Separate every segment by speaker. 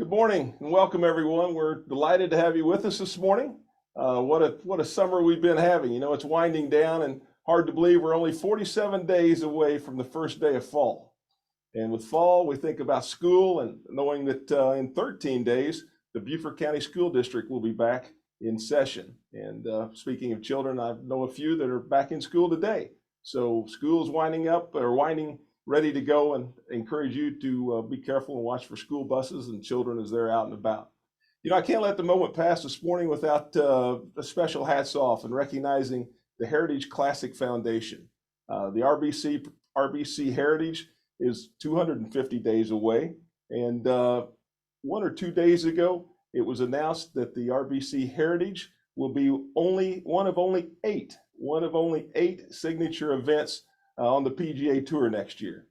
Speaker 1: Good morning and welcome everyone. We're delighted to have you with us this morning. What a summer we've been having. You know, it's winding down and hard to believe we're only 47 days away from the first day of fall. And with fall, we think about school and knowing that in 13 days, the Beaufort County School District will be back in session. And speaking of children, I know a few that are back in school today. So school is winding up or winding ready to go, and encourage you to be careful and watch for school buses and children as they're out and about. You know, I can't let the moment pass this morning without a special hats off and recognizing the Heritage Classic Foundation. The RBC Heritage is 250 days away, and 1 or 2 days ago, it was announced that the RBC Heritage will be one of only eight signature events on the PGA Tour next year.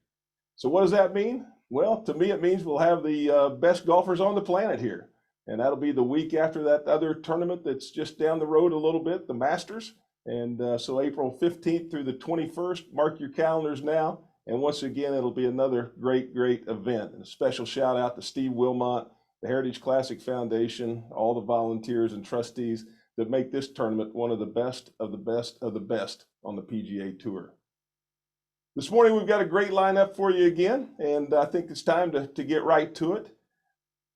Speaker 1: So what does that mean? Well, to me, it means we'll have the best golfers on the planet here. And that'll be the week after that other tournament that's just down the road a little bit, the Masters. And so April 15th through the 21st, mark your calendars now. And once again, it'll be another great event. And a special shout out to Steve Wilmot, the Heritage Classic Foundation, all the volunteers and trustees that make this tournament one of the best of the best of the best on the PGA Tour. This morning, we've got a great lineup for you again, and I think it's time to get right to it.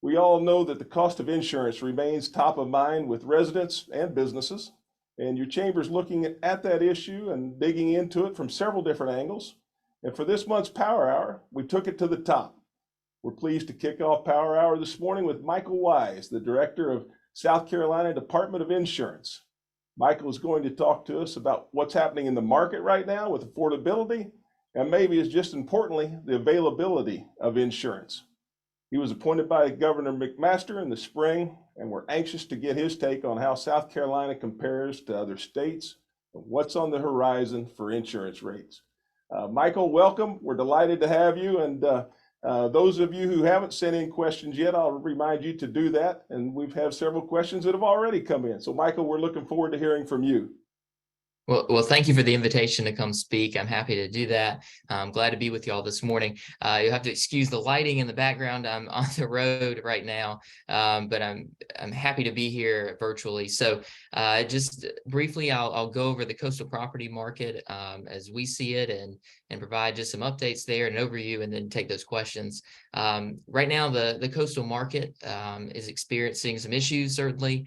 Speaker 1: We all know that the cost of insurance remains top of mind with residents and businesses, and your chamber's looking at that issue and digging into it from several different angles. And for this month's Power Hour, we took it to the top. We're pleased to kick off Power Hour this morning with Michael Wise, the Director of South Carolina Department of Insurance. Michael is going to talk to us about what's happening in the market right now with affordability, and maybe as just importantly, the availability of insurance. He was appointed by Governor McMaster in the spring, and we're anxious to get his take on how South Carolina compares to other states and what's on the horizon for insurance rates. Michael, welcome. We're delighted to have you. And those of you who haven't sent in questions yet, I'll remind you to do that. And we've had several questions that have already come in. So Michael, we're looking forward to hearing from you.
Speaker 2: Well, thank you for the invitation to come speak. I'm happy to do that. I'm glad to be with you all this morning. You'll have to excuse the lighting in the background. I'm on the road right now, but I'm happy to be here virtually. So just briefly, I'll go over the coastal property market as we see it and provide just some updates there, an overview, and then take those questions. Right now, the coastal market is experiencing some issues, certainly.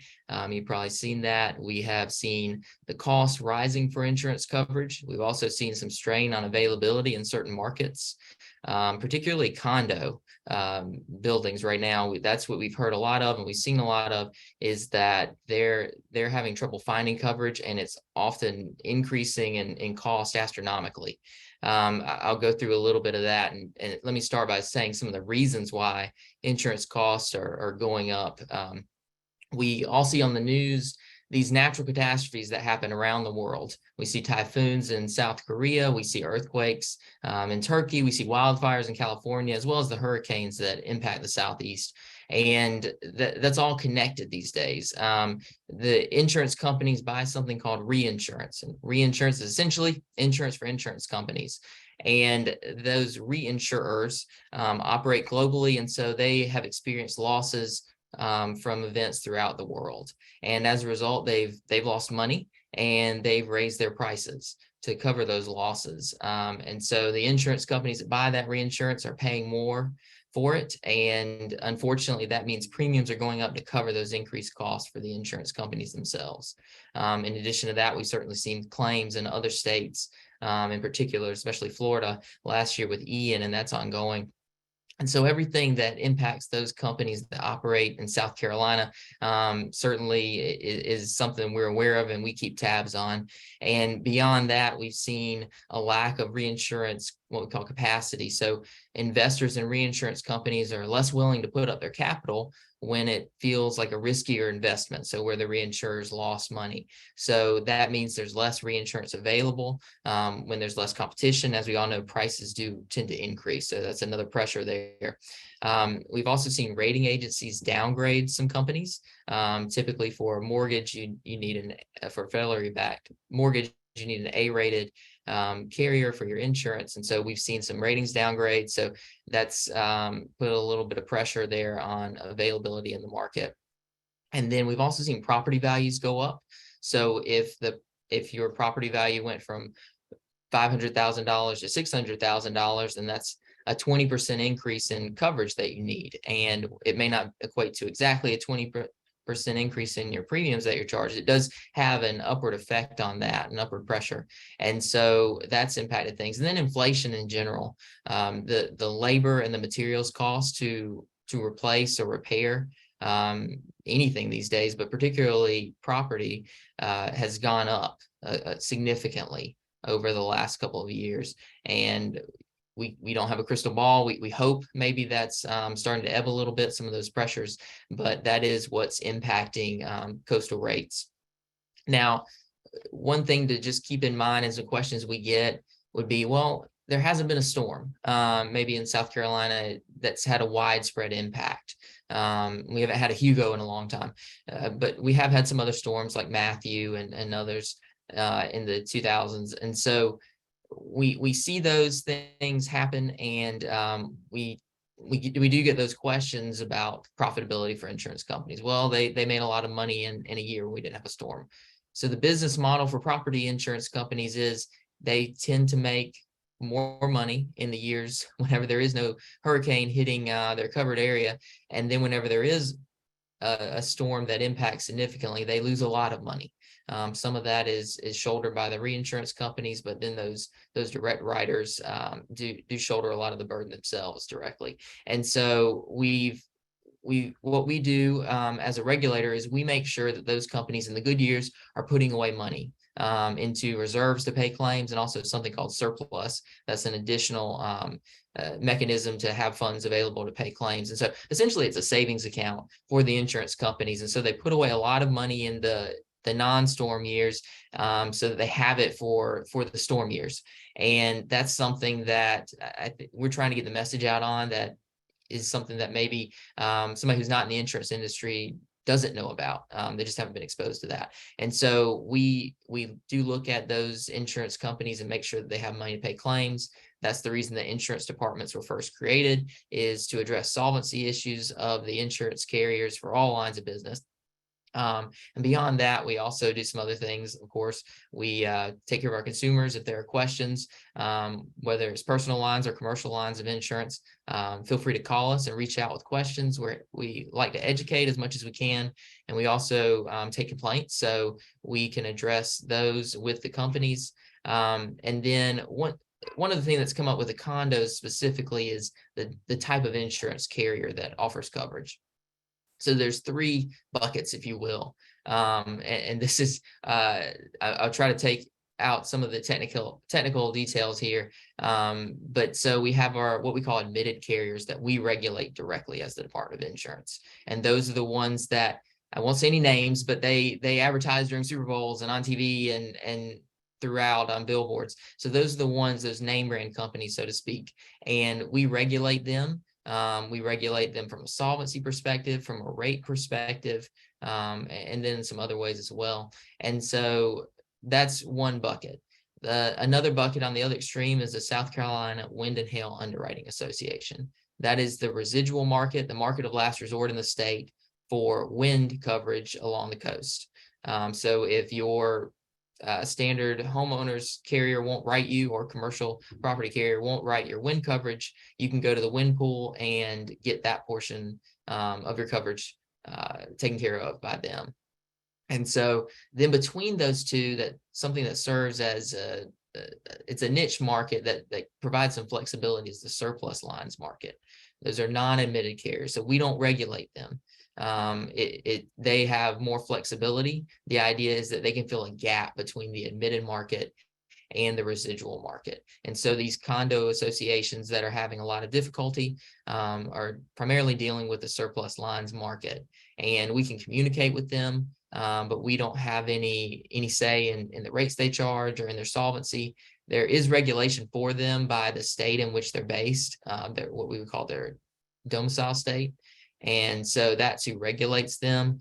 Speaker 2: You've probably seen that. We have seen the cost rising for insurance coverage. We've also seen some strain on availability in certain markets, particularly condo buildings right now. That's what we've heard a lot of, and we've seen a lot of, is that they're having trouble finding coverage, and it's often increasing in cost astronomically. I'll go through a little bit of that, and let me start by saying some of the reasons why insurance costs are going up. We all see on the news these natural catastrophes that happen around the world. We see typhoons in South Korea, we see earthquakes in Turkey, we see wildfires in California, as well as the hurricanes that impact the Southeast. And that's all connected these days. The insurance companies buy something called reinsurance, and reinsurance is essentially insurance for insurance companies. And those reinsurers operate globally, and so they have experienced losses from events throughout the world. And as a result, they've lost money, and they've raised their prices to cover those losses. And so the insurance companies that buy that reinsurance are paying more for it. And unfortunately, that means premiums are going up to cover those increased costs for the insurance companies themselves. In addition to that, we've certainly seen claims in other states, in particular, especially Florida last year with Ian, and that's ongoing. And so everything that impacts those companies that operate in South Carolina certainly is something we're aware of and we keep tabs on. And beyond that, we've seen a lack of reinsurance, what we call capacity. So investors in reinsurance companies are less willing to put up their capital when it feels like a riskier investment, so where the reinsurers lost money. So that means there's less reinsurance available. When there's less competition, as we all know, prices do tend to increase. So that's another pressure there. We've also seen rating agencies downgrade some companies. Typically for a mortgage, you need for federally backed mortgage, you need an A-rated carrier for your insurance. And so we've seen some ratings downgrade. So that's put a little bit of pressure there on availability in the market. And then we've also seen property values go up. So if your property value went from $500,000 to $600,000, then that's a 20% increase in coverage that you need. And it may not equate to exactly a 20% increase in your premiums that you're charged. It does have an upward effect on that, an upward pressure. And so that's impacted things. And then inflation in general, the labor and the materials cost to replace or repair anything these days, but particularly property, has gone up significantly over the last couple of years. And we don't have a crystal ball. We hope maybe that's starting to ebb a little bit, some of those pressures, but that is what's impacting coastal rates. Now, one thing to just keep in mind as the questions we get would be, well, there hasn't been a storm, maybe in South Carolina, that's had a widespread impact. We haven't had a Hugo in a long time, but we have had some other storms like Matthew and others in the 2000s. And so we see those things happen, and we do get those questions about profitability for insurance companies. Well, they made a lot of money in a year we didn't have a storm. So the business model for property insurance companies is they tend to make more money in the years whenever there is no hurricane hitting their covered area. And then whenever there is a storm that impacts significantly, they lose a lot of money. Some of that is shouldered by the reinsurance companies, but then those direct writers do shoulder a lot of the burden themselves directly. And so what we do as a regulator is we make sure that those companies in the good years are putting away money into reserves to pay claims, and also something called surplus. That's an additional mechanism to have funds available to pay claims. And so essentially it's a savings account for the insurance companies. And so they put away a lot of money in the non-storm years so that they have it for the storm years. And that's something that we're trying to get the message out on, that is something that maybe somebody who's not in the insurance industry doesn't know about. They just haven't been exposed to that. And so we do look at those insurance companies and make sure that they have money to pay claims. That's the reason that insurance departments were first created, is to address solvency issues of the insurance carriers for all lines of business. And beyond that, we also do some other things. Of course, we take care of our consumers if there are questions, whether it's personal lines or commercial lines of insurance. Feel free to call us and reach out with questions. We like to educate as much as we can. And we also take complaints, so we can address those with the companies. And then one of the things that's come up with the condos specifically is the type of insurance carrier that offers coverage. So there's three buckets, if you will. And this is, I'll try to take out some of the technical details here. But so we have what we call admitted carriers that we regulate directly as the Department of Insurance. And those are the ones that, I won't say any names, but they advertise during Super Bowls and on TV and throughout on billboards. So those are the ones, those name brand companies, so to speak. And we regulate them. We regulate them from a solvency perspective, from a rate perspective, and then some other ways as well. And so that's one bucket. Another bucket on the other extreme is the South Carolina Wind and Hail Underwriting Association. That is the residual market, the market of last resort in the state for wind coverage along the coast. So if your standard homeowners carrier won't write you, or commercial property carrier won't write your wind coverage, you can go to the wind pool and get that portion of your coverage taken care of by them. And so then between those two, that something that serves as it's a niche market that provides some flexibility, is the surplus lines market. Those are non-admitted carriers, so we don't regulate them. They have more flexibility. The idea is that they can fill a gap between the admitted market and the residual market. And so these condo associations that are having a lot of difficulty are primarily dealing with the surplus lines market, and we can communicate with them, but we don't have any say in the rates they charge or in their solvency. There is regulation for them by the state in which they're based, what we would call their domicile state. And so that's who regulates them.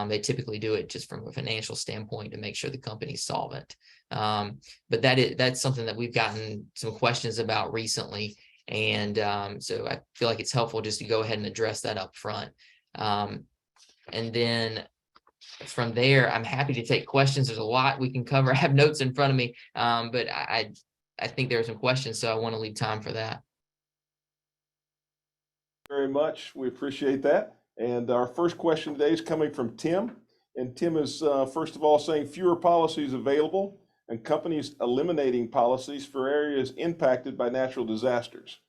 Speaker 2: They typically do it just from a financial standpoint to make sure the company's solvent. But that's something that we've gotten some questions about recently. And so I feel like it's helpful just to go ahead and address that up front. And then from there, I'm happy to take questions. There's a lot we can cover. I have notes in front of me, but I think there are some questions, so I want to leave time for that.
Speaker 1: Very much. We appreciate that. And our first question today is coming from Tim. And Tim is, first of all, saying fewer policies available and companies eliminating policies for areas impacted by natural disasters.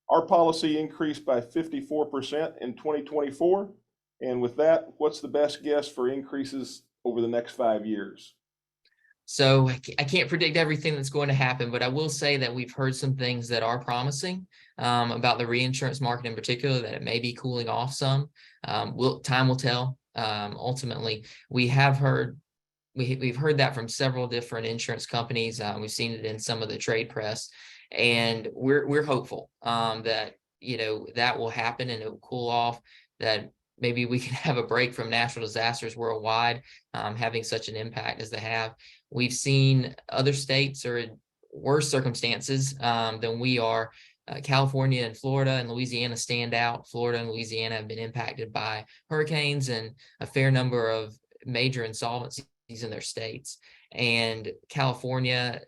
Speaker 1: Our policy increased by 54% in 2024. And with that, what's the best guess for increases over the next 5 years?
Speaker 2: So I can't predict everything that's going to happen, but I will say that we've heard some things that are promising about the reinsurance market in particular, that it may be cooling off some. Time will tell. Ultimately, we've heard that from several different insurance companies. We've seen it in some of the trade press, and we're hopeful that that will happen and it will cool off, that maybe we can have a break from natural disasters worldwide, having such an impact as they have. We've seen other states are in worse circumstances than we are. California and Florida and Louisiana stand out. Florida and Louisiana have been impacted by hurricanes and a fair number of major insolvencies in their states. And California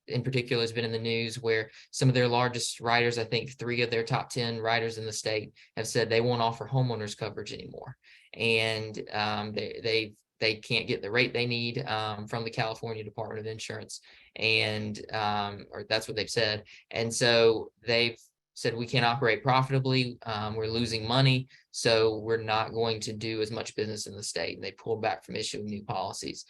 Speaker 2: in particular has been in the news, where some of their largest writers, I think 3 of their top 10 writers in the state, have said they won't offer homeowners coverage anymore. And they can't get the rate they need from the California Department of Insurance. And or that's what they've said. And so they've said, we can't operate profitably. We're losing money. So we're not going to do as much business in the state. And they pulled back from issuing new policies.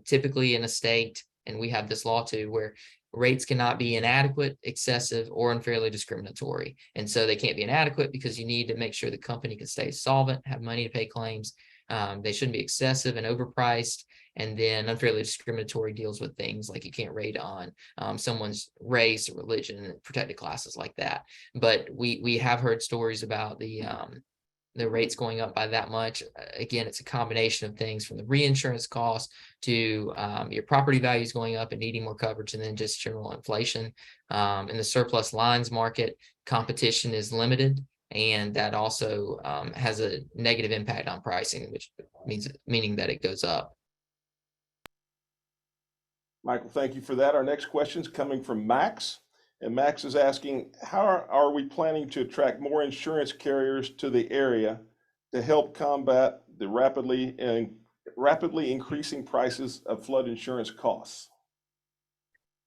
Speaker 2: Typically in a state, and we have this law too, where rates cannot be inadequate, excessive, or unfairly discriminatory. And so they can't be inadequate because you need to make sure the company can stay solvent, have money to pay claims. They shouldn't be excessive and overpriced. And then unfairly discriminatory deals with things like you can't rate on someone's race or religion and protected classes like that. But we have heard stories about the rates going up by that much. Again, it's a combination of things, from the reinsurance cost to your property values going up and needing more coverage, and then just general inflation. In the surplus lines market, competition is limited, and that also has a negative impact on pricing, which meaning that it goes up.
Speaker 1: Michael, thank you for that. Our next question is coming from Max. And Max is asking, how are we planning to attract more insurance carriers to the area to help combat the rapidly increasing prices of flood insurance costs?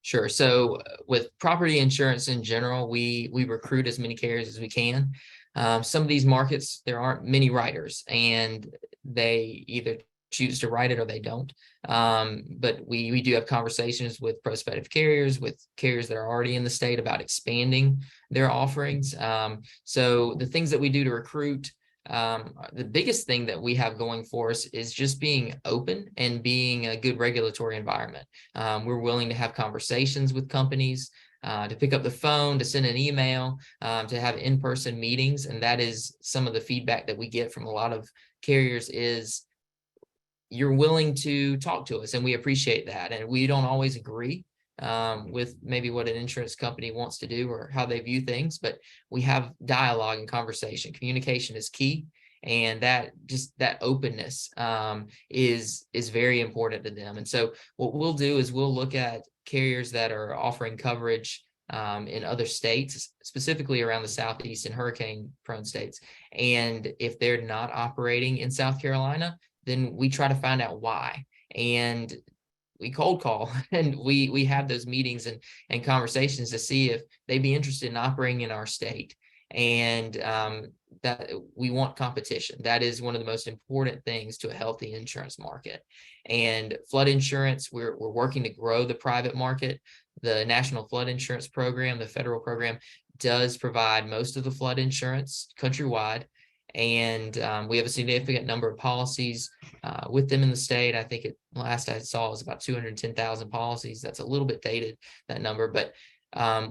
Speaker 2: Sure. So with property insurance in general, we recruit as many carriers as we can. Some of these markets, there aren't many writers, and they either choose to write it or they don't. But we do have conversations with prospective carriers, with carriers that are already in the state, about expanding their offerings. So the things that we do to recruit, the biggest thing that we have going for us is just being open and being a good regulatory environment. We're willing to have conversations with companies, to pick up the phone, to send an email, to have in-person meetings. And that is some of the feedback that we get from a lot of carriers, is you're willing to talk to us, and we appreciate that. And we don't always agree with maybe what an insurance company wants to do or how they view things, but we have dialogue and conversation. Communication is key, and that openness is very important to them. And so what we'll do is we'll look at carriers that are offering coverage in other states, specifically around the Southeast and hurricane-prone states. And if they're not operating in South Carolina, then we try to find out why. And we cold call, and we have those meetings and conversations to see if they'd be interested in operating in our state. And that we want competition. That is one of the most important things to a healthy insurance market. And flood insurance, we're working to grow the private market. The National Flood Insurance Program, the federal program, does provide most of the flood insurance countrywide. And we have a significant number of policies with them in the state. I think last I saw was about 210,000 policies. That's a little bit dated, that number, but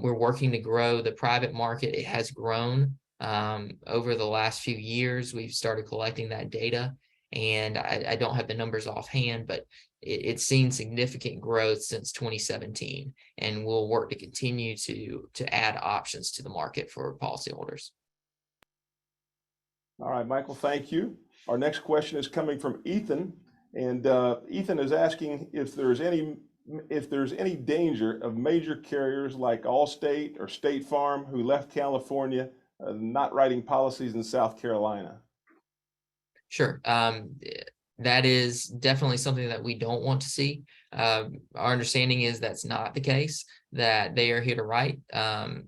Speaker 2: we're working to grow the private market. It has grown over the last few years. We've started collecting that data, And I don't have the numbers offhand, but it's seen significant growth since 2017, and we'll work to continue to add options to the market for policyholders.
Speaker 1: All right, Michael, thank you. Our next question is coming from Ethan, and Ethan is asking if there's any danger of major carriers like Allstate or State Farm who left California not writing policies in South Carolina.
Speaker 2: Sure. That is definitely something that we don't want to see. Our understanding is that's not the case, that they are here to write.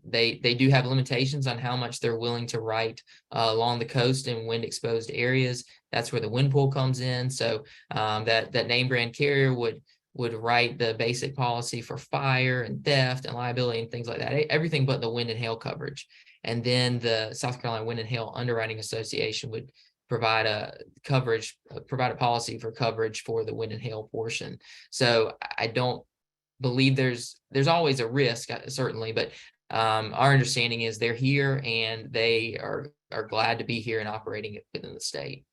Speaker 2: They do have limitations on how much they're willing to write along the coast and wind exposed areas. That's where the wind pool comes in. So that name brand carrier would write the basic policy for fire and theft and liability and things like that, everything but the wind and hail coverage. And then the South Carolina Wind and Hail Underwriting Association would provide a policy for coverage for the wind and hail portion. So I don't believe there's always a risk, certainly, but our understanding is they're here and they are glad to be here and operating within the state.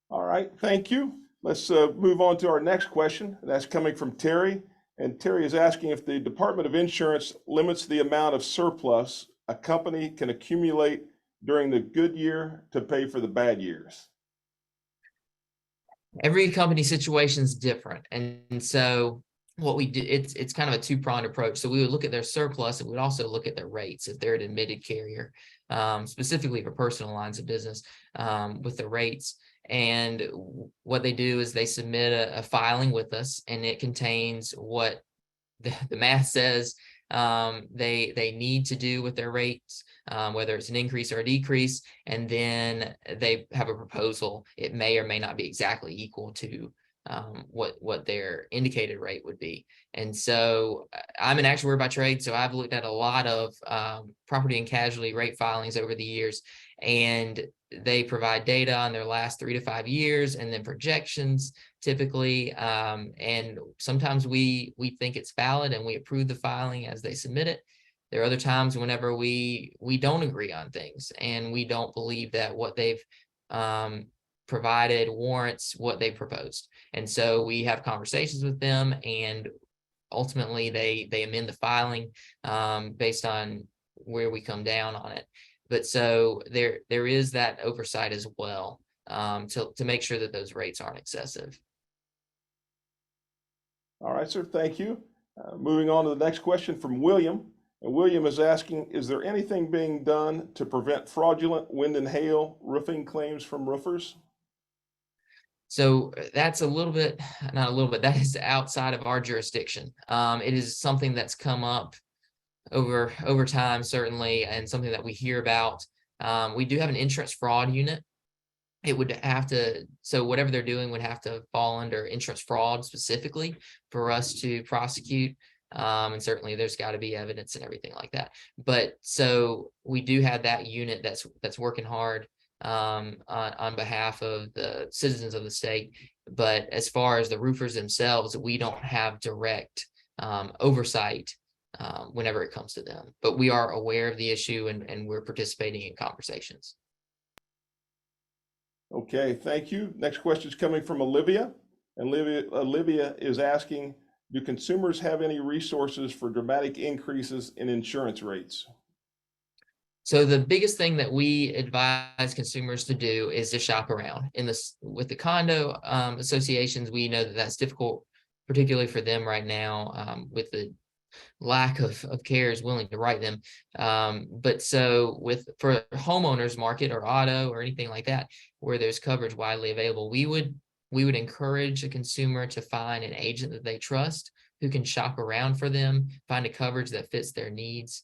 Speaker 1: All right, thank you. Let's move on to our next question. That's coming from Terry. And Terry is asking if the Department of Insurance limits the amount of surplus a company can accumulate during the good year to pay for the bad years.
Speaker 2: Every company situation is different. And so what we do, it's kind of a two-pronged approach. So we would look at their surplus, and we'd also look at their rates if they're an admitted carrier, specifically for personal lines of business, with the rates. And what they do is they submit a filing with us, and it contains what the math says they need to do with their rates, whether it's an increase or a decrease, and then they have a proposal. It may or may not be exactly equal to what their indicated rate would be. And so I'm an actuary by trade, so I've looked at a lot of property and casualty rate filings over the years, and they provide data on their last 3 to 5 years and then projections typically. And sometimes we think it's valid and we approve the filing as they submit it. There are other times whenever we don't agree on things and we don't believe that what they've provided warrants what they proposed. And so we have conversations with them, and ultimately they amend the filing based on where we come down on it. But so there is that oversight as well to make sure that those rates aren't excessive.
Speaker 1: All right, sir, thank you. Moving on to the next question from William. And William is asking, is there anything being done to prevent fraudulent wind and hail roofing claims from roofers?
Speaker 2: So that's that is outside of our jurisdiction. It is something that's come up over time, certainly, and something that we hear about. We do have an insurance fraud unit. It would have to, so whatever they're doing would have to fall under insurance fraud specifically for us to prosecute. And certainly there's got to be evidence and everything like that. But so we do have that unit that's working hard on behalf of the citizens of the state. But as far as the roofers themselves, we don't have direct oversight whenever it comes to them. But we are aware of the issue, and we're participating in conversations.
Speaker 1: Okay, thank you. Next question is coming from Olivia. And Olivia is asking, do consumers have any resources for dramatic increases in insurance rates?
Speaker 2: So the biggest thing that we advise consumers to do is to shop around. With the condo associations, we know that that's difficult, particularly for them right now, with the lack of carriers willing to write them. But so for homeowners market or auto or anything like that, where there's coverage widely available, we would encourage a consumer to find an agent that they trust, who can shop around for them, find a coverage that fits their needs.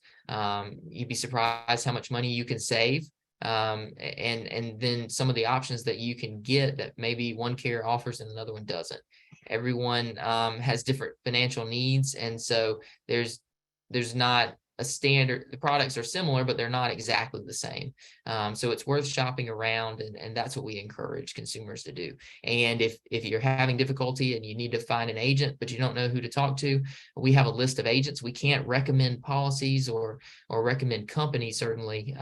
Speaker 2: You'd be surprised how much money you can save. And then some of the options that you can get that maybe one carrier offers and another one doesn't. Everyone has different financial needs. And so there's not a standard. The products are similar, but they're not exactly the same. So it's worth shopping around, and that's what we encourage consumers to do. And if you're having difficulty and you need to find an agent, but you don't know who to talk to, we have a list of agents. We can't recommend policies or recommend companies, certainly,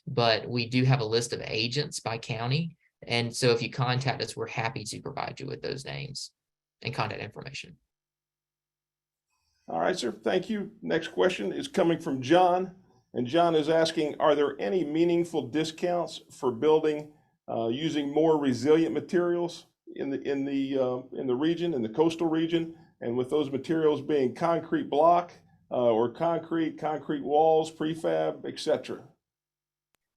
Speaker 2: but we do have a list of agents by county And so if you contact us, we're happy to provide you with those names and contact information.
Speaker 1: All right, sir. Thank you. Next question is coming from John. And John is asking, are there any meaningful discounts for building using more resilient materials in the region, in the coastal region, and with those materials being concrete block or concrete walls, prefab, etc.?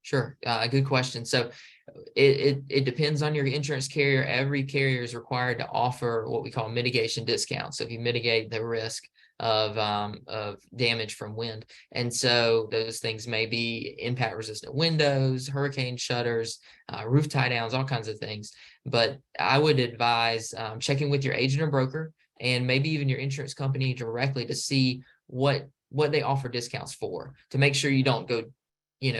Speaker 2: Sure, good question. So it depends on your insurance carrier. Every carrier is required to offer what we call mitigation discounts. So if you mitigate the risk of damage from wind, and so those things may be impact resistant windows, hurricane shutters, roof tie downs, all kinds of things. But I would advise checking with your agent or broker, and maybe even your insurance company directly, to see what they offer discounts for, to make sure you don't go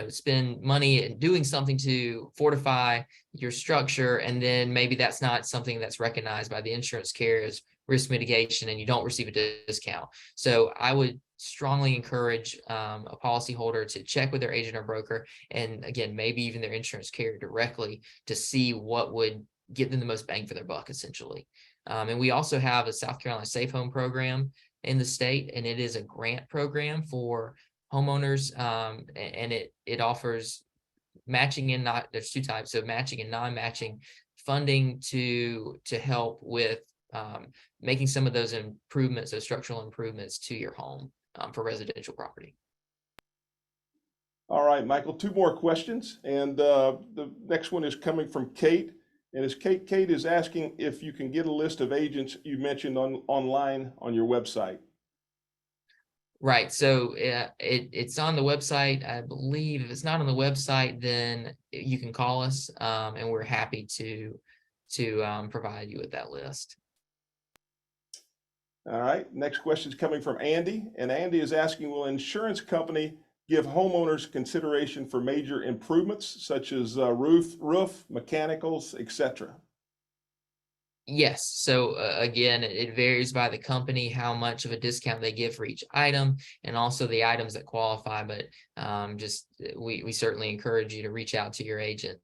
Speaker 2: spend money in doing something to fortify your structure, and then maybe that's not something that's recognized by the insurance carriers risk mitigation, and you don't receive a discount. So I would strongly encourage a policyholder to check with their agent or broker, and again, maybe even their insurance carrier directly, to see what would give them the most bang for their buck, essentially. And we also have a South Carolina Safe Home program in the state, and it is a grant program for homeowners, and it offers matching and not, there's two types of matching and non-matching funding to help with making some of those improvements, those structural improvements to your home for residential property.
Speaker 1: All right, Michael, two more questions. And the next one is coming from Kate. And as Kate is asking if you can get a list of agents you mentioned online on your website.
Speaker 2: Right. So it's on the website, I believe. If it's not on the website, then you can call us, and we're happy to provide you with that list.
Speaker 1: All right. Next question is coming from Andy, and Andy is asking, will insurance company give homeowners consideration for major improvements such as roof, mechanicals, etc.?
Speaker 2: Yes. So again, it varies by the company how much of a discount they give for each item, and also the items that qualify. But we certainly encourage you to reach out to your agent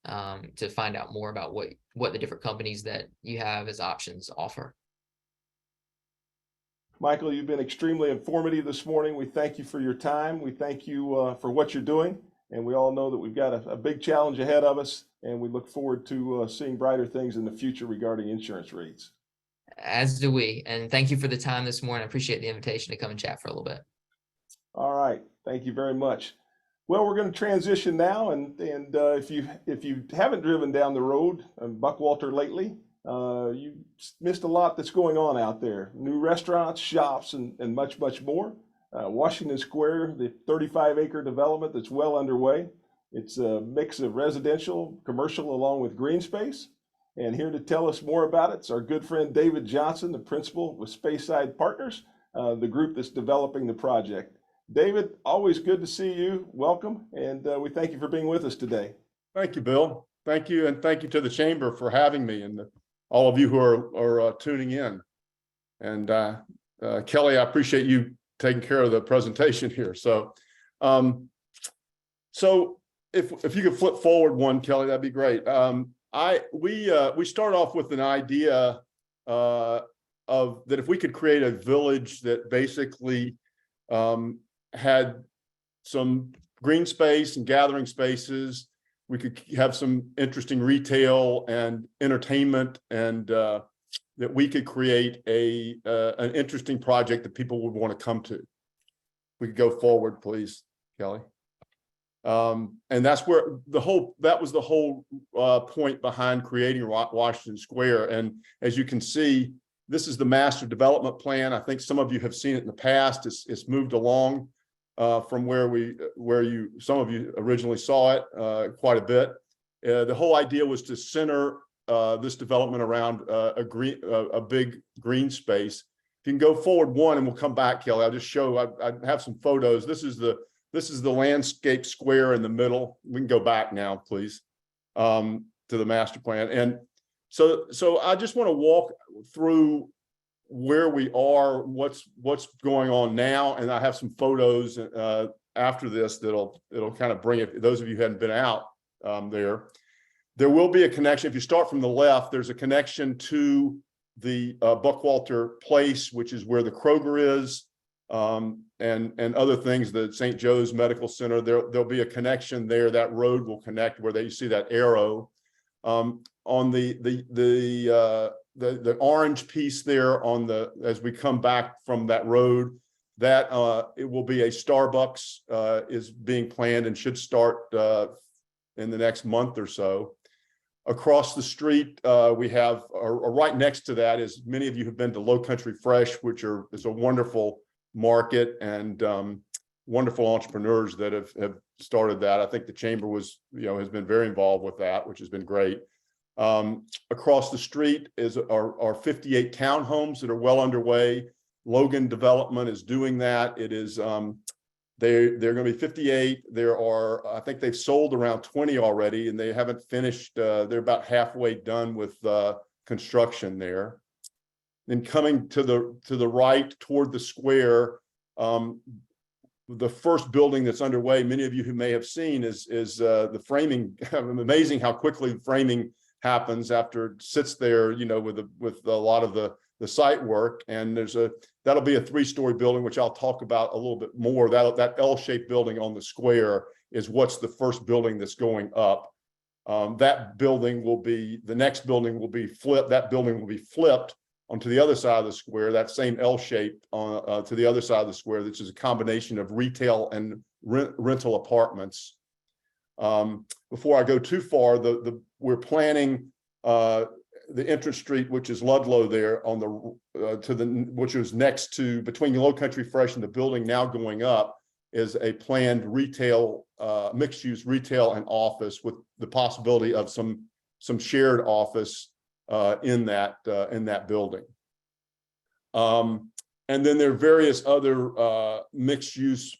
Speaker 2: to find out more about what the different companies that you have as options offer.
Speaker 1: Michael, you've been extremely informative this morning. We thank you for your time. We thank you for what you're doing. And we all know that we've got a big challenge ahead of us, and we look forward to seeing brighter things in the future regarding insurance rates.
Speaker 2: As do we. And thank you for the time this morning. I appreciate the invitation to come and chat for a little bit.
Speaker 1: All right. Thank you very much. Well, we're going to transition now. And if you haven't driven down the road in Buckwalter lately, you missed a lot that's going on out there. New restaurants, shops, and much, much more. Washington Square, the 35-acre development that's well underway. It's a mix of residential, commercial, along with green space. And here to tell us more about it is our good friend David Johnson, the principal with Speyside Partners, the group that's developing the project. David, always good to see you. Welcome, and we thank you for being with us today.
Speaker 3: Thank you, Bill. Thank you, and thank you to the Chamber for having me, and all of you who are tuning in. And Kelly, I appreciate you taking care of the presentation here. So, if you could flip forward one, Kelly, that'd be great. We start off with an idea of that if we could create a village that basically had some green space and gathering spaces, we could have some interesting retail and entertainment, and that we could create an interesting project that people would want to come to. We could go forward, please, Kelly. And that's where that was the whole point behind creating Washington Square. And as you can see, this is the master development plan. I think some of you have seen it in the past. It's moved along from where some of you originally saw it quite a bit. The whole idea was to center this development around a big green space. If you can go forward one, and we'll come back, Kelly. I'll just show. I have some photos. This is the landscape square in the middle. We can go back now, please, to the master plan. And so I just want to walk through where we are, what's going on now, and I have some photos after this it'll kind of bring it. Those of you who hadn't been out there. There will be a connection. If you start from the left, there's a connection to the Buckwalter Place, which is where the Kroger is, and other things, the St. Joe's Medical Center. There'll be a connection there. That road will connect where you see that arrow. On the orange piece there as we come back from that road, that it will be a Starbucks is being planned and should start in the next month or so. Across the street, we have, or right next to that is, many of you have been to Low Country Fresh, which is a wonderful market and wonderful entrepreneurs that have started that. I think the chamber has been very involved with that, which has been great. Across the street are 58 townhomes that are well underway. Logan Development is doing that. It is they're going to be 58. There are, I think they've sold around 20 already, and they haven't finished. They're about halfway done with construction there. Then coming to the right toward the square, the first building that's underway, many of you who may have seen, is the framing. Amazing how quickly framing happens after it sits there, with a lot of the site work. And that'll be a 3-story building, which I'll talk about a little bit more. That L-shaped building on the square is what's the first building that's going up. That building the next building will be flipped. That building will be flipped onto the other side of the square, that same L shape to the other side of the square, which is a combination of retail and rental apartments. Before I go too far, we're planning the entrance street, which is Ludlow there on which is next to, between Low Country Fresh and the building now going up, is a planned retail, mixed-use retail and office with the possibility of some shared office in that building. And then there are various other mixed-use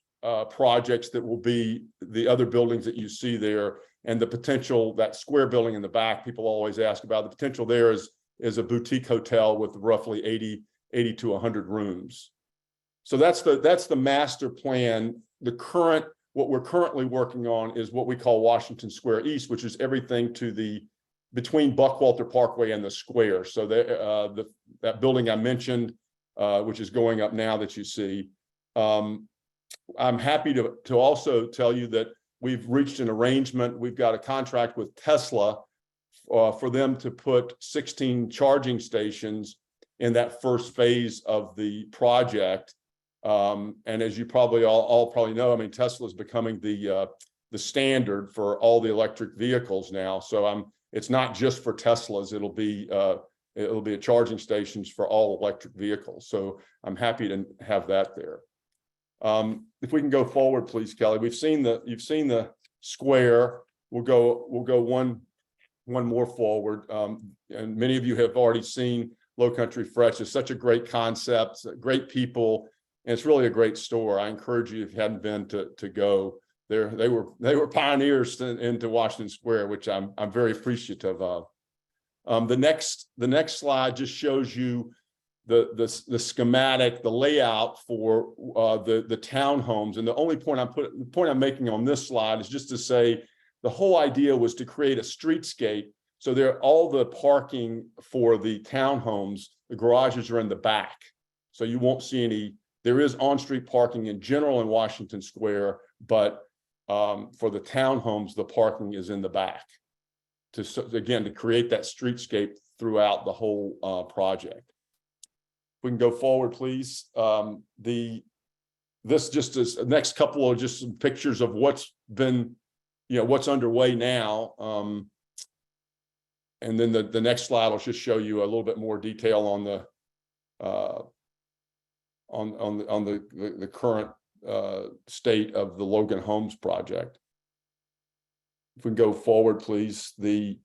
Speaker 3: projects that will be the other buildings that you see there, and the potential, that square building in the back, people always ask about. The potential there is a boutique hotel with roughly 80 to 100 rooms. So that's the master plan. What we're currently working on is what we call Washington Square East, which is everything between Buckwalter Parkway and the square. So that building I mentioned, which is going up now that you see. I'm happy to also tell you that we've reached an arrangement. We've got a contract with Tesla for them to put 16 charging stations in that first phase of the project. And as you probably all probably know, I mean, Tesla is becoming the standard for all the electric vehicles now. So it's not just for Teslas. It'll be a charging stations for all electric vehicles. So I'm happy to have that there. If we can go forward, please, Kelly. You've seen the square. We'll go one more forward. And many of you have already seen Low Country Fresh. It's such a great concept, great people, and it's really a great store. I encourage you, if you hadn't been, to go there. They were pioneers into Washington Square, which I'm very appreciative of. The next slide just shows you the schematic, the layout for the townhomes. And the only point I'm making on this slide is just to say the whole idea was to create a streetscape. So all the parking for the townhomes, the garages are in the back. So you won't see any. There is on-street parking in general in Washington Square, but for the townhomes, the parking is in the back to create that streetscape throughout the whole project. We can go forward, please. This just is the next couple of just some pictures of what's been, what's underway now. And then the next slide will just show you a little bit more detail on the current state of the Logan Homes project. If we can go forward, please. This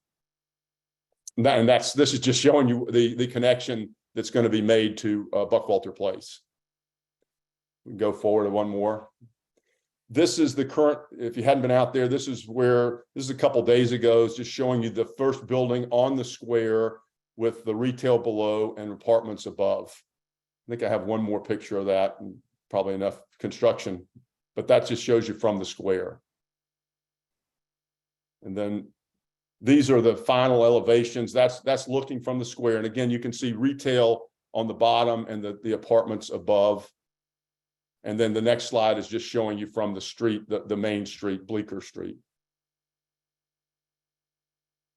Speaker 3: is just showing you the connection that's going to be made to Buckwalter Place. We can go forward to one more. This is the current, if you hadn't been out there, this is a couple days ago. It's just showing you the first building on the square with the retail below and apartments above. I think I have one more picture of that, and probably enough construction, but that just shows you from the square. And then these are the final elevations. That's looking from the square. And again, you can see retail on the bottom and the apartments above. And then the next slide is just showing you from the street, the main street, Bleecker Street.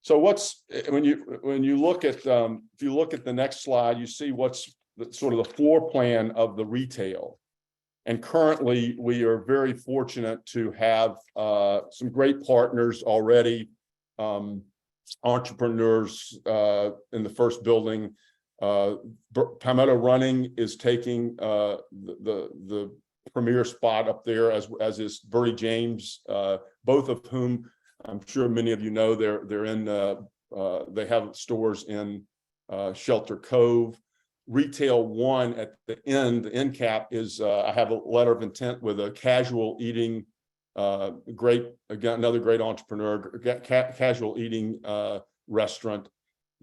Speaker 3: So when you look at if you look at the next slide, you see what's sort of the floor plan of the retail. And currently, we are very fortunate to have some great partners already, entrepreneurs in the first building. Palmetto Running is taking the premier spot up there, as is Bertie James, both of whom I'm sure many of you know. They're in they have stores in Shelter Cove. Retail One at the end cap is I have a letter of intent with a casual eating, another great entrepreneur, casual eating restaurant.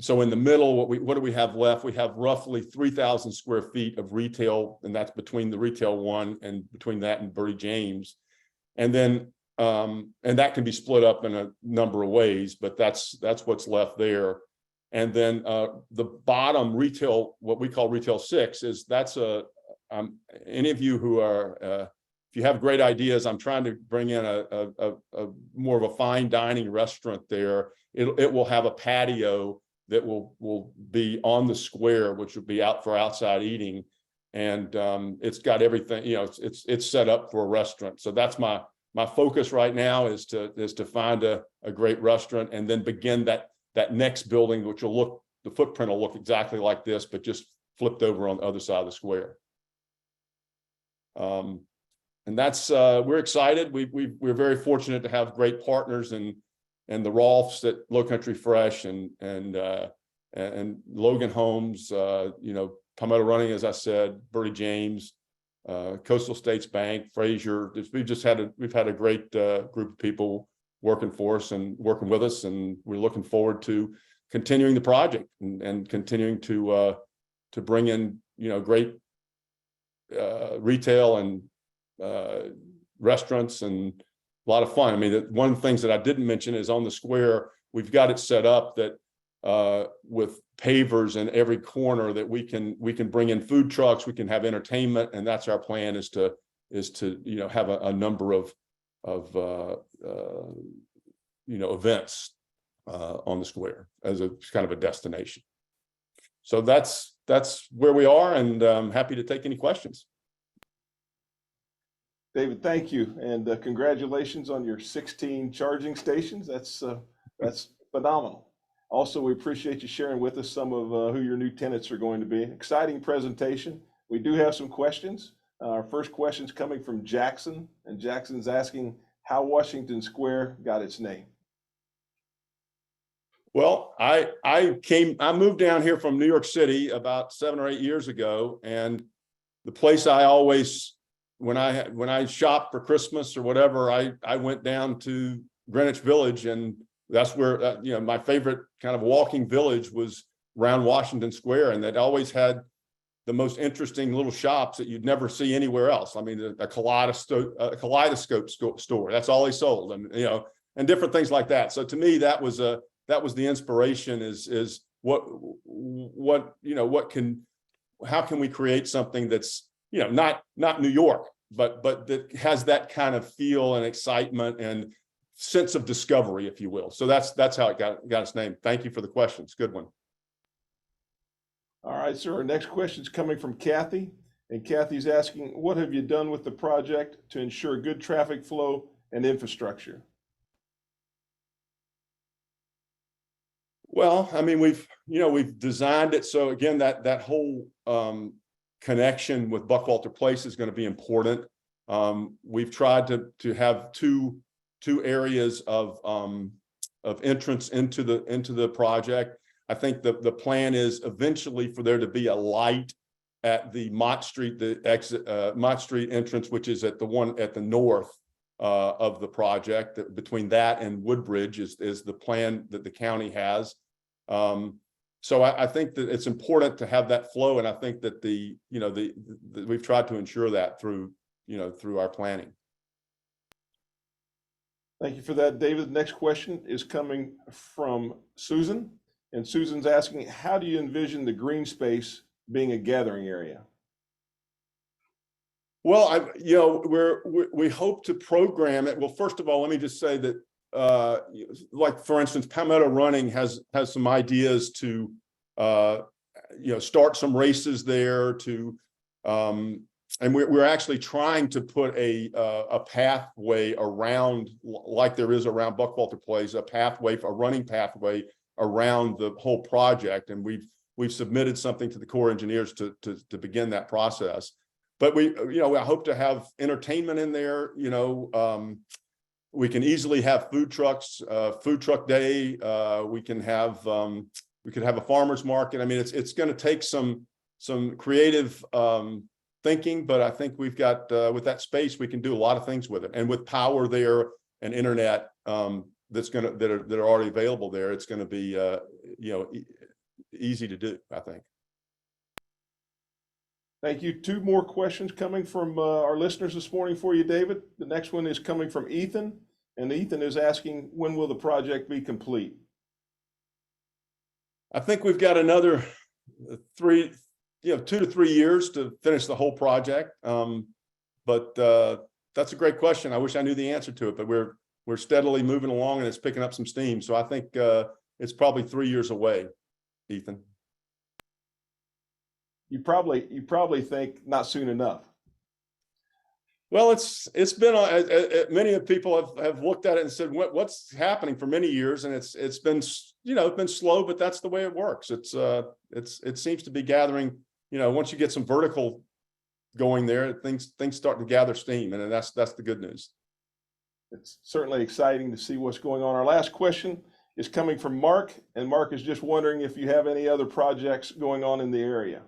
Speaker 3: So in the middle, what do we have left? We have roughly 3,000 square feet of retail, and that's between the Retail One and between that and Bertie James. And then and that can be split up in a number of ways, but that's what's left there. And then the bottom retail, what we call Retail 6, is that's any of you who are if you have great ideas, I'm trying to bring in a more of a fine dining restaurant there. It will have a patio that will be on the square, which will be out for outside eating, and it's got everything. It's set up for a restaurant. So that's my focus right now is to find a great restaurant, and then begin that next building, which the footprint will look exactly like this, but just flipped over on the other side of the square. And that's we're excited. We're very fortunate to have great partners and the Rolfs at Low Country Fresh and Logan Homes, Palmetto Running, as I said, Bertie James, Coastal States Bank, Frazier. We've had a great group of people working for us and working with us, and we're looking forward to continuing the project and continuing to bring in great retail and restaurants and a lot of fun. I mean, one of the things that I didn't mention is on the square, we've got it set up that with pavers in every corner that we can bring in food trucks, we can have entertainment, and that's our plan is to have a number of events on the square as a kind of a destination. So that's where we are, and I'm happy to take any questions.
Speaker 1: David, thank you, and congratulations on your 16 charging stations. That's phenomenal. Also, we appreciate you sharing with us some of who your new tenants are going to be. Exciting presentation. We do have some questions. Our first question is coming from Jackson, and Jackson's asking how Washington Square got its name.
Speaker 3: Well, I moved down here from New York City about 7 or 8 years ago, and the place I always, when I shopped for Christmas or whatever, I went down to Greenwich Village, and that's where my favorite kind of walking village was around Washington Square, and that always had the most interesting little shops that you'd never see anywhere else. I mean, a kaleidoscope store, that's all they sold, and different things like that. So to me, that was the inspiration is how can we create something that's not New York, but that has that kind of feel and excitement and sense of discovery, if you will. So that's how it got its name. Thank you for the question. It's a good one.
Speaker 1: All right, sir. Our next question is coming from Kathy, and Kathy's asking, what have you done with the project to ensure good traffic flow and infrastructure?
Speaker 3: Well, I mean, we've designed it so, again, that whole connection with Buckwalter Place is going to be important. We've tried to have two areas of entrance into the project. I think the plan is eventually for there to be a light at the Mott Street, the exit Mott Street entrance, which is at the one at the north of the project. Between that and Woodbridge is the plan that the county has. So I think that it's important to have that flow, and I think that we've tried to ensure that through our planning.
Speaker 1: Thank you for that, David. The next question is coming from Susan. And Susan's asking, how do you envision the green space being a gathering area?
Speaker 3: Well, we hope to program it. Well, first of all, let me just say that, like for instance, Palmetto Running has some ideas to, start some races there and we're actually trying to put a pathway around, like there is around Buckwalter Place, a running pathway around the whole project. And we've submitted something to the Corps of Engineers to begin that process. But I hope to have entertainment in there. We can easily have food trucks, food truck day. We could have a farmer's market. I mean, it's going to take some creative thinking, but I think we've got with that space, we can do a lot of things with it. And with power there and internet that are already available there, it's going to be easy to do, I think.
Speaker 1: Thank you. Two more questions coming from our listeners this morning for you, David. The next one is coming from Ethan, and Ethan is asking, when will the project be complete?
Speaker 3: I think we've got another 2 to 3 years to finish the whole project. But that's a great question. I wish I knew the answer to it, but we're steadily moving along and it's picking up some steam. So I think it's probably 3 years away, Ethan.
Speaker 1: You probably think not soon enough.
Speaker 3: Well, it's been many people have looked at it and said what's happening for many years, and it's been slow, but that's the way it works. It seems to be gathering. Once you get some vertical going there, things start to gather steam, and that's the good news.
Speaker 1: It's certainly exciting to see what's going on. Our last question is coming from Mark, and Mark is just wondering if you have any other projects going on in the area.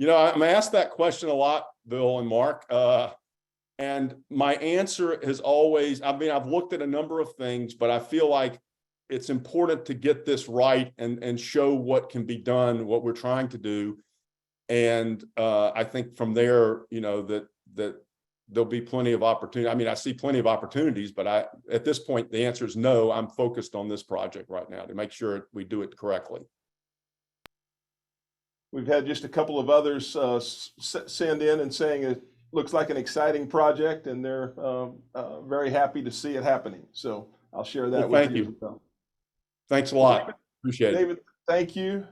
Speaker 3: I'm asked that question a lot, Bill and Mark, and my answer has always, I've looked at a number of things, but I feel like it's important to get this right and show what can be done, what we're trying to do. And I think from there, that there'll be plenty of opportunity. I see plenty of opportunities, but at this point, the answer is no. I'm focused on this project right now to make sure we do it correctly.
Speaker 1: We've had just a couple of others send in and saying it looks like an exciting project, and they're very happy to see it happening. So I'll share that with you.
Speaker 3: Thank you. Thanks a lot.
Speaker 1: David,
Speaker 3: appreciate it.
Speaker 1: David, thank you.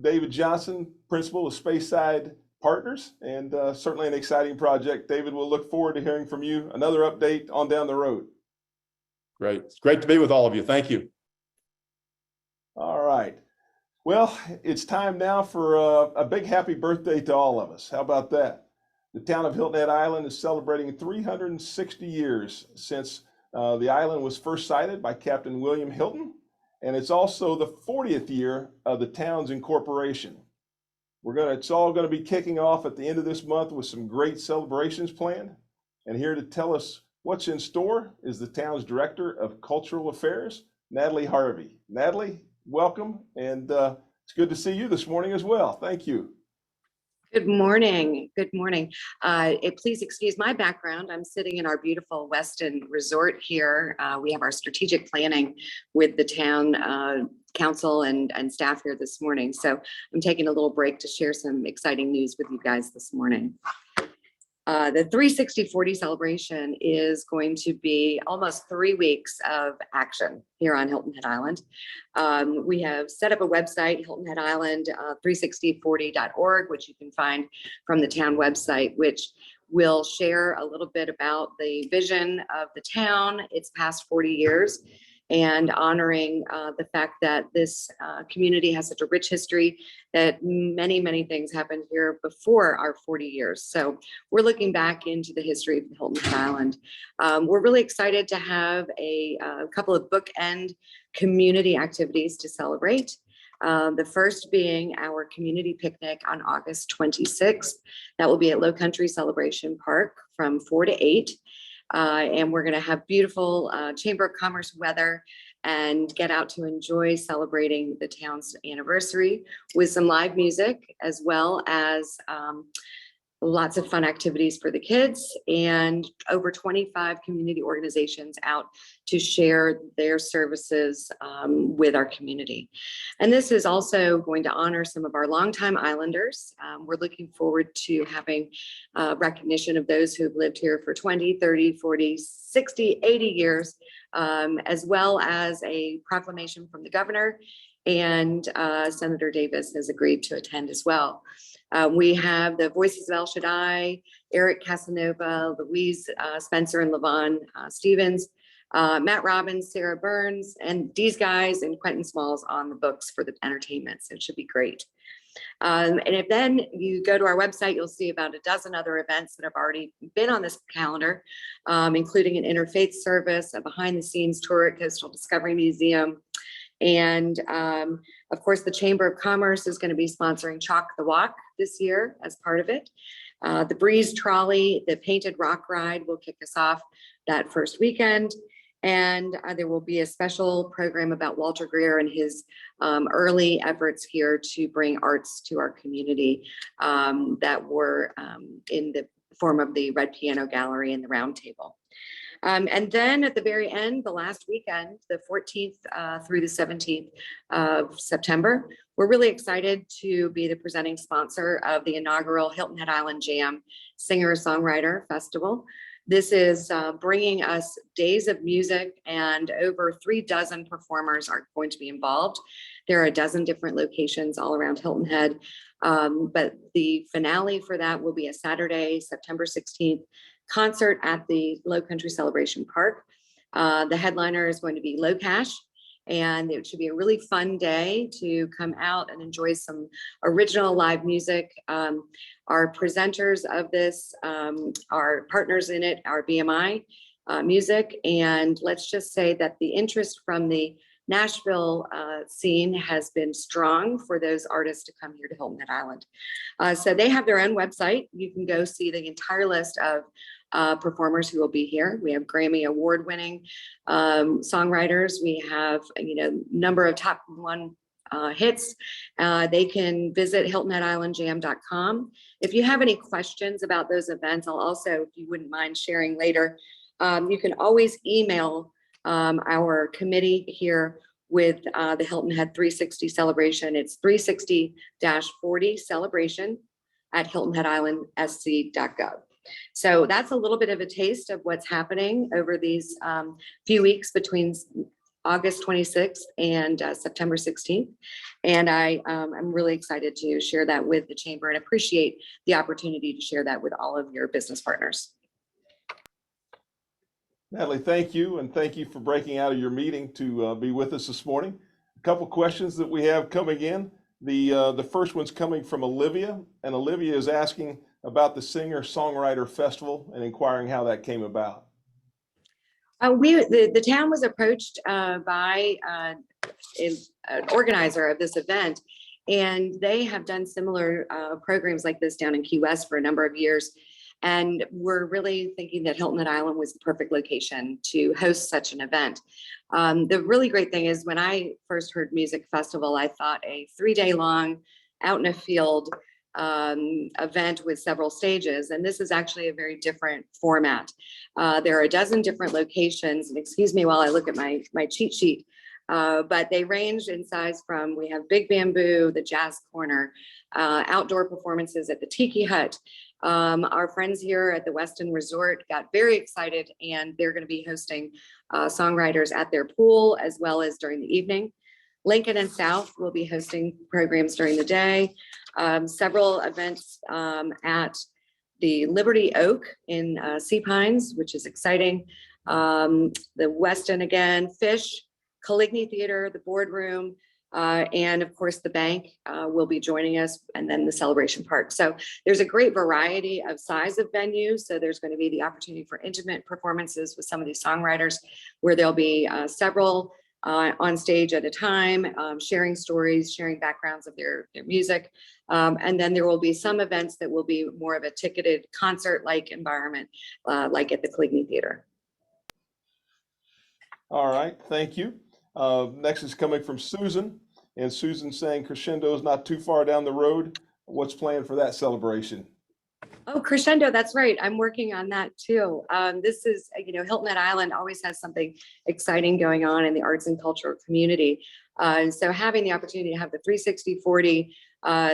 Speaker 1: David Johnson, principal of Speyside Partners, and certainly an exciting project. David, we'll look forward to hearing from you. Another update on down the road.
Speaker 3: Great. It's great to be with all of you. Thank you.
Speaker 1: All right. Well, it's time now for a big happy birthday to all of us. How about that? The town of Hilton Head Island is celebrating 360 years since the island was first sighted by Captain William Hilton, and it's also the 40th year of the town's incorporation. It's all going to be kicking off at the end of this month with some great celebrations planned. And here to tell us what's in store is the town's Director of Cultural Affairs, Natalie Harvey. Natalie, welcome, and it's good to see you this morning as well. Thank you.
Speaker 4: Good morning. Good morning. Please excuse my background. I'm sitting in our beautiful Weston Resort here. We have our strategic planning with the town council and staff here this morning. So I'm taking a little break to share some exciting news with you guys this morning. The 360-40 celebration is going to be almost 3 weeks of action here on Hilton Head Island. We have set up a website, Hilton Head Island 36040.org, which you can find from the town website, which will share a little bit about the vision of the town, its past 40 years, and honoring the fact that this community has such a rich history, that many things happened here before our 40 years. So we're looking back into the history of Hilton Head Island. We're really excited to have a couple of bookend community activities to celebrate. The first being our community picnic on August 26th. That will be at Low Country Celebration Park from 4 to 8. And we're going to have beautiful Chamber of Commerce weather and get out to enjoy celebrating the town's anniversary with some live music, as well as lots of fun activities for the kids, and over 25 community organizations out to share their services with our community. And this is also going to honor some of our longtime islanders. We're looking forward to having recognition of those who've lived here for 20, 30, 40, 60, 80 years, as well as a proclamation from the governor, and Senator Davis has agreed to attend as well. We have the Voices of El Shaddai, Eric Casanova, Louise Spencer and Levon Stevens, Matt Robbins, Sarah Burns, and these guys and Quentin Smalls on the books for the entertainment. So it should be great. And if then you go to our website, you'll see about a dozen other events that have already been on this calendar, including an interfaith service, a behind the scenes tour at Coastal Discovery Museum. And of course, the Chamber of Commerce is going to be sponsoring Chalk the Walk this year as part of it. The Breeze Trolley, the Painted Rock Ride will kick us off that first weekend. And there will be a special program about Walter Greer and his early efforts here to bring arts to our community that were in the form of the Red Piano Gallery and the Round Table. And then at the very end, the last weekend, the 14th through the 17th of September, we're really excited to be the presenting sponsor of the inaugural Hilton Head Island Jam Singer-Songwriter Festival. This is bringing us days of music, and over 36 performers are going to be involved. There are a dozen different locations all around Hilton Head, but the finale for that will be a Saturday, September 16th, concert at the Low Country Celebration Park. The headliner is going to be Low Cash, and it should be a really fun day to come out and enjoy some original live music. Our presenters of this are partners in it, our BMI Music, and let's just say that the interest from the Nashville scene has been strong for those artists to come here to Hilton Head Island. So they have their own website. You can go see the entire list of performers who will be here. We have Grammy award-winning songwriters. We have number of top one hits. They can visit hiltonheadislandjam.com. If you have any questions about those events, I'll also, if you wouldn't mind sharing later, you can always email our committee here with the Hilton Head 360 celebration. It's 360-40 celebration at hiltonheadislandsc.gov. So that's a little bit of a taste of what's happening over these few weeks between August 26th and September 16th. And I'm really excited to share that with the Chamber and appreciate the opportunity to share that with all of your business partners.
Speaker 1: Natalie, thank you, and thank you for breaking out of your meeting to be with us this morning. A couple questions that we have coming in. The first one's coming from Olivia, and Olivia is asking about the Singer-Songwriter Festival and inquiring how that came about.
Speaker 4: The town was approached by an organizer of this event, and they have done similar programs like this down in Key West for a number of years. And we're really thinking that Hilton Head Island was the perfect location to host such an event. The really great thing is when I first heard music festival, I thought a 3-day long out in a field event with several stages. And this is actually a very different format. There are a dozen different locations, and excuse me while I look at my cheat sheet, but they range in size from, we have Big Bamboo, the Jazz Corner, outdoor performances at the Tiki Hut. Our friends here at the Westin Resort got very excited, and they're going to be hosting songwriters at their pool as well as during the evening. Lincoln and South will be hosting programs during the day. Several events at the Liberty Oak in Sea Pines, which is exciting. The Westin again, Fish, Caligny Theater, the Boardroom, and of course the bank will be joining us, and then the Celebration Park. So there's a great variety of size of venues. So there's going to be the opportunity for intimate performances with some of these songwriters, where there'll be several on stage at a time, sharing stories, sharing backgrounds of their music. And then there will be some events that will be more of a ticketed concert-like environment, like at the Caligny Theater.
Speaker 1: All right, thank you. Next is coming from Susan, and Susan's saying Crescendo is not too far down the road. What's planned for that celebration?
Speaker 4: Oh, Crescendo, that's right. I'm working on that too. This is, Hilton Head Island always has something exciting going on in the arts and cultural community. So having the opportunity to have the 360/40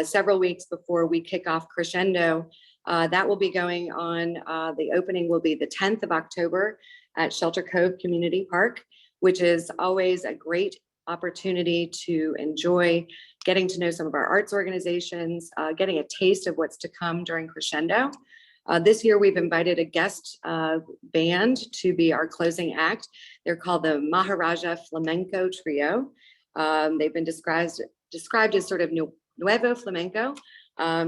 Speaker 4: several weeks before we kick off Crescendo, that will be going on. The opening will be the 10th of October at Shelter Cove Community Park, which is always a great opportunity to enjoy getting to know some of our arts organizations, getting a taste of what's to come during Crescendo. This year, we've invited a guest band to be our closing act. They're called the Maharaja Flamenco Trio. They've been described as sort of Nuevo Flamenco,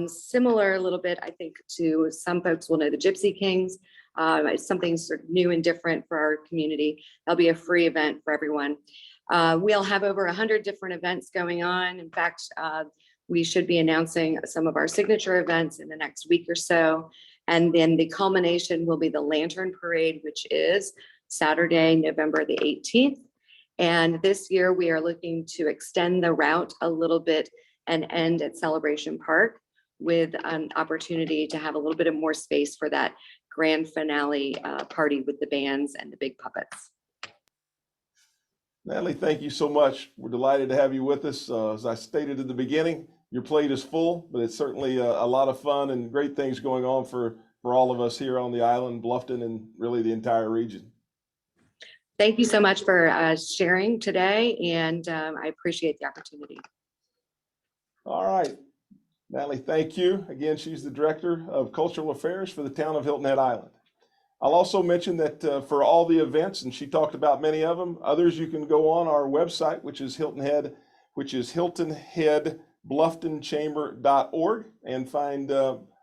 Speaker 4: similar a little bit, I think, to some folks will know the Gypsy Kings. It's something sort of new and different for our community. There'll be a free event for everyone. We'll have over 100 different events going on. In fact, we should be announcing some of our signature events in the next week or so. And then the culmination will be the Lantern Parade, which is Saturday, November the 18th. And this year we are looking to extend the route a little bit and end at Celebration Park with an opportunity to have a little bit of more space for that grand finale party with the bands and the big puppets.
Speaker 1: Natalie, thank you so much. We're delighted to have you with us. As I stated at the beginning, your plate is full, but it's certainly a lot of fun and great things going on for all of us here on the island, Bluffton, and really the entire region.
Speaker 4: Thank you so much for sharing today, and I appreciate the opportunity.
Speaker 1: All right. Natalie, thank you. Again, she's the Director of Cultural Affairs for the town of Hilton Head Island. I'll also mention that for all the events, and she talked about many of them, others you can go on our website, which is hiltonheadblufftonchamber.org, and find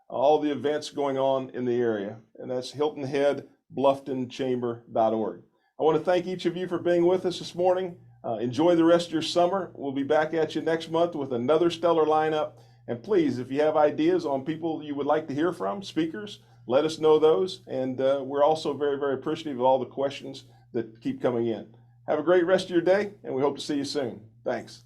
Speaker 1: all the events going on in the area. And that's hiltonheadblufftonchamber.org. I want to thank each of you for being with us this morning. Enjoy the rest of your summer. We'll be back at you next month with another stellar lineup. And please, if you have ideas on people you would like to hear from, speakers, let us know those. And we're also very, very appreciative of all the questions that keep coming in. Have a great rest of your day, and we hope to see you soon. Thanks.